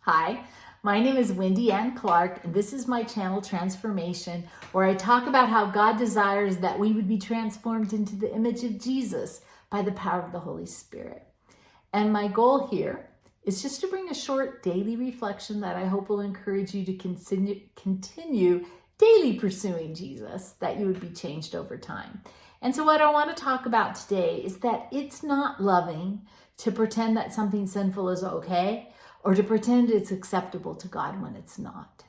Hi, my name is Wendy Ann Clark, and this is my channel Transformation, where I talk about how God desires that we would be transformed into the image of Jesus by the power of the Holy Spirit. And my goal here is just to bring a short daily reflection that I hope will encourage you to continue daily pursuing Jesus, that you would be changed over time. And so what I want to talk about today is that it's not loving to pretend that something sinful is okay, or to pretend it's acceptable to God when it's not.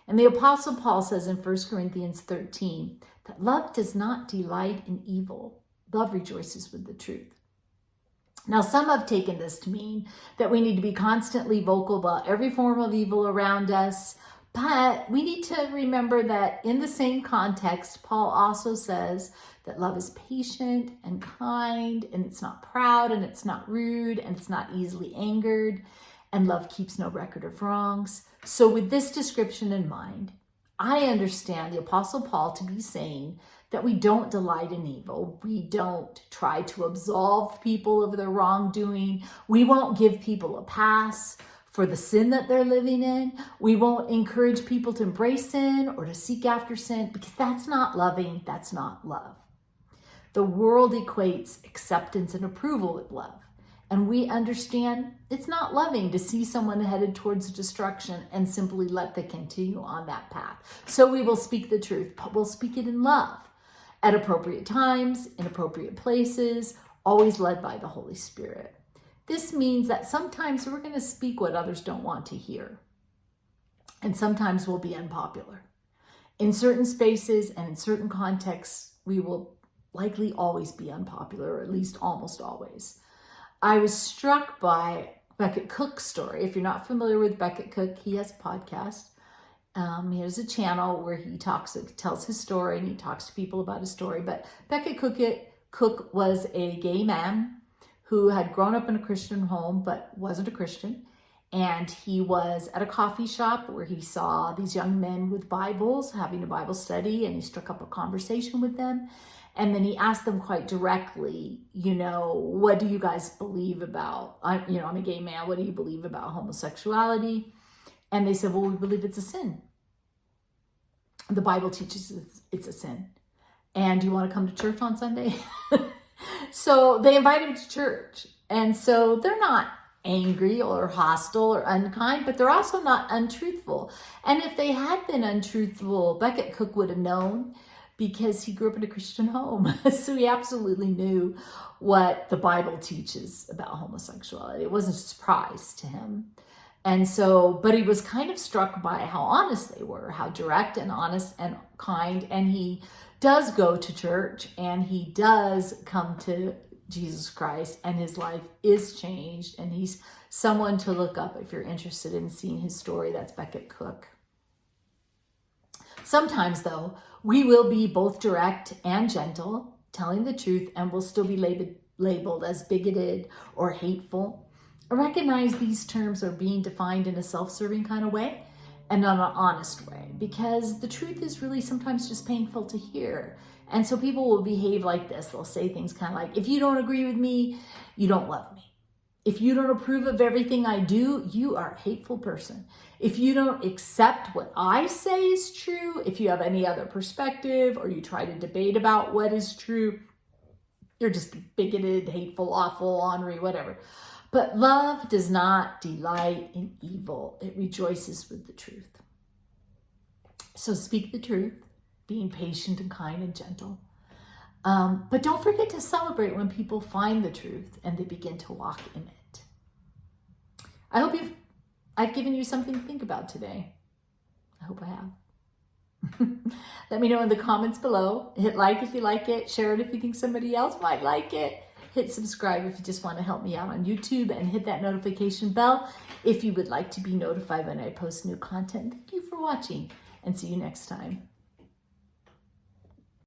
And the Apostle Paul says in 1 Corinthians 13 that love does not delight in evil. Love rejoices with the truth. Now, some have taken this to mean that we need to be constantly vocal about every form of evil around us, but we need to remember that in the same context, Paul also says that love is patient and kind, and it's not proud, and it's not rude, and it's not easily angered. And love keeps no record of wrongs. So with this description in mind, I understand the Apostle Paul to be saying that we don't delight in evil. We don't try to absolve people of their wrongdoing. We won't give people a pass for the sin that they're living in. We won't encourage people to embrace sin or to seek after sin, because that's not loving. That's not love. The world equates acceptance and approval with love. And we understand it's not loving to see someone headed towards destruction and simply let them continue on that path. So we will speak the truth, but we'll speak it in love at appropriate times, in appropriate places, always led by the Holy Spirit. This means that sometimes we're going to speak what others don't want to hear. And sometimes we'll be unpopular. In certain spaces and in certain contexts, we will likely always be unpopular, or at least almost always. I was struck by Becket Cook's story. If you're not familiar with Becket Cook, he has a podcast. He has a channel where he tells his story, and he talks to people about his story. But Becket Cook was a gay man who had grown up in a Christian home but wasn't a Christian. And he was at a coffee shop where he saw these young men with Bibles having a Bible study, and he struck up a conversation with them. And then he asked them quite directly, what do you guys believe about, I'm a gay man, what do you believe about homosexuality? And they said, well, we believe it's a sin. The Bible teaches it's a sin. And do you want to come to church on Sunday? So they invite him to church. And so they're not angry or hostile or unkind, but they're also not untruthful. And if they had been untruthful, Becket Cook would have known, because he grew up in a Christian home. So he absolutely knew what the Bible teaches about homosexuality. It wasn't a surprise to him. And so, but he was kind of struck by how honest they were, how direct and honest and kind. And he does go to church, and he does come to Jesus Christ, and his life is changed. And he's someone to look up if you're interested in seeing his story. That's Becket Cook. Sometimes, though, we will be both direct and gentle, telling the truth, and will still be labeled as bigoted or hateful. Recognize these terms are being defined in a self-serving kind of way and not an honest way, because the truth is really sometimes just painful to hear. And so people will behave like this. They'll say things kind of like, if you don't agree with me, you don't love me. If you don't approve of everything I do, you are a hateful person. If you don't accept what I say is true, if you have any other perspective, or you try to debate about what is true, you're just bigoted, hateful, awful, ornery, whatever. But love does not delight in evil. It rejoices with the truth. So speak the truth, being patient and kind and gentle. But don't forget to celebrate when people find the truth and they begin to walk in it. I hope I've given you something to think about today. I hope I have. Let me know in the comments below. Hit like if you like it. Share it if you think somebody else might like it. Hit subscribe if you just want to help me out on YouTube, and hit that notification bell if you would like to be notified when I post new content. Thank you for watching, and see you next time.